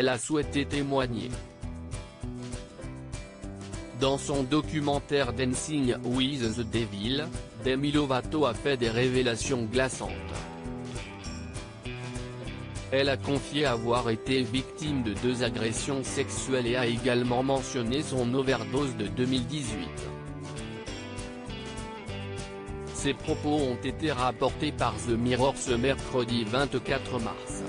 elle a souhaité témoigner. Dans son documentaire Dancing with the Devil, Demi Lovato a fait des révélations glaçantes. Elle a confié avoir été victime de 2 agressions sexuelles et a également mentionné son overdose de 2018. Ces propos ont été rapportés par The Mirror ce mercredi 24 mars.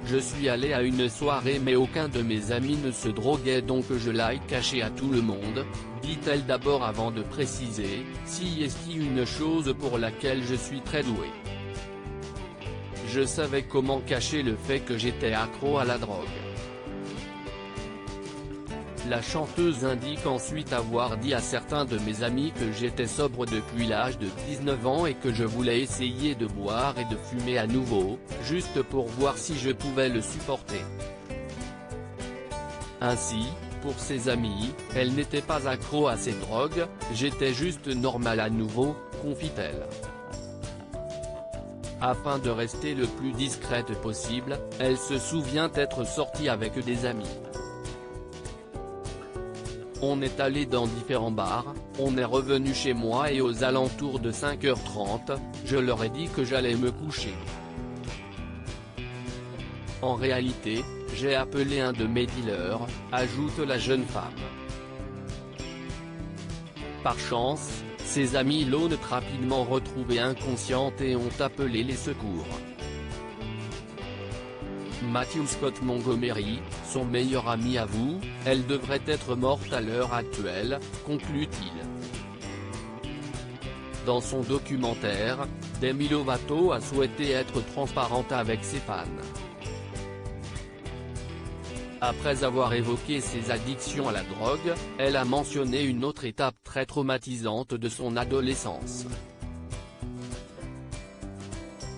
Je suis allé à une soirée mais aucun de mes amis ne se droguait donc je l'ai caché à tout le monde, dit-elle d'abord avant de préciser, si est une chose pour laquelle je suis très douée. Je savais comment cacher le fait que j'étais accro à la drogue. La chanteuse indique ensuite avoir dit à certains de mes amis que j'étais sobre depuis l'âge de 19 ans et que je voulais essayer de boire et de fumer à nouveau, juste pour voir si je pouvais le supporter. Ainsi, pour ses amis, elle n'était pas accro à ces drogues, j'étais juste normale à nouveau, confie-t-elle. Afin de rester le plus discrète possible, elle se souvient être sortie avec des amis. On est allé dans différents bars, on est revenu chez moi et aux alentours de 5h30, je leur ai dit que j'allais me coucher. En réalité, j'ai appelé un de mes dealers, ajoute la jeune femme. Par chance, ses amis l'ont rapidement retrouvée inconsciente et ont appelé les secours. Matthew Scott Montgomery, son meilleur ami avoue, elle devrait être morte à l'heure actuelle, conclut-il. Dans son documentaire, Demi Lovato a souhaité être transparente avec ses fans. Après avoir évoqué ses addictions à la drogue, elle a mentionné une autre étape très traumatisante de son adolescence.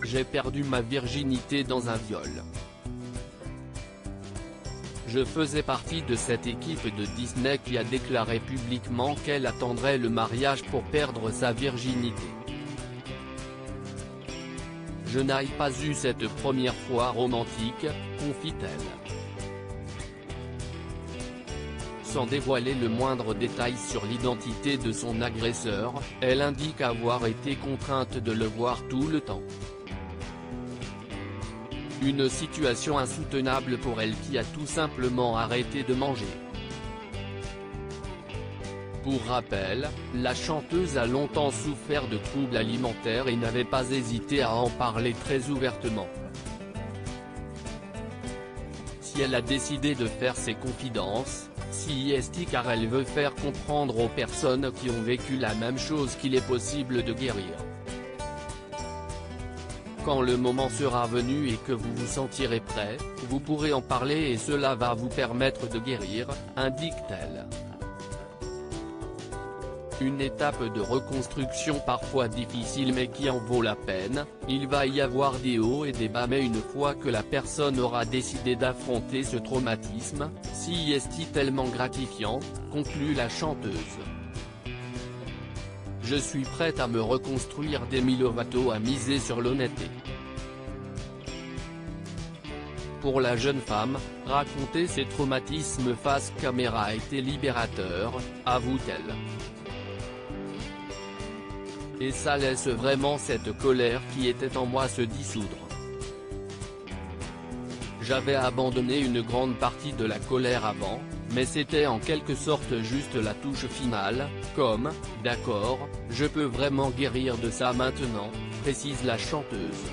J'ai perdu ma virginité dans un viol. Je faisais partie de cette équipe de Disney qui a déclaré publiquement qu'elle attendrait le mariage pour perdre sa virginité. Je n'ai pas eu cette première fois romantique, confie-t-elle. Sans dévoiler le moindre détail sur l'identité de son agresseur, elle indique avoir été contrainte de le voir tout le temps. Une situation insoutenable pour elle qui a tout simplement arrêté de manger. Pour rappel, la chanteuse a longtemps souffert de troubles alimentaires et n'avait pas hésité à en parler très ouvertement. Si elle a décidé de faire ses confidences, c'est car elle veut faire comprendre aux personnes qui ont vécu la même chose qu'il est possible de guérir. Quand le moment sera venu et que vous vous sentirez prêt, vous pourrez en parler et cela va vous permettre de guérir, indique-t-elle. Une étape de reconstruction parfois difficile mais qui en vaut la peine, il va y avoir des hauts et des bas mais une fois que la personne aura décidé d'affronter ce traumatisme, c'est tellement gratifiant, conclut la chanteuse. Je suis prête à me reconstruire. Demi Lovato a misé sur l'honnêteté. Pour la jeune femme, raconter ses traumatismes face caméra a été libérateur, avoue-t-elle. Et ça laisse vraiment cette colère qui était en moi se dissoudre. J'avais abandonné une grande partie de la colère avant, mais c'était en quelque sorte juste la touche finale, comme, d'accord, je peux vraiment guérir de ça maintenant, précise la chanteuse.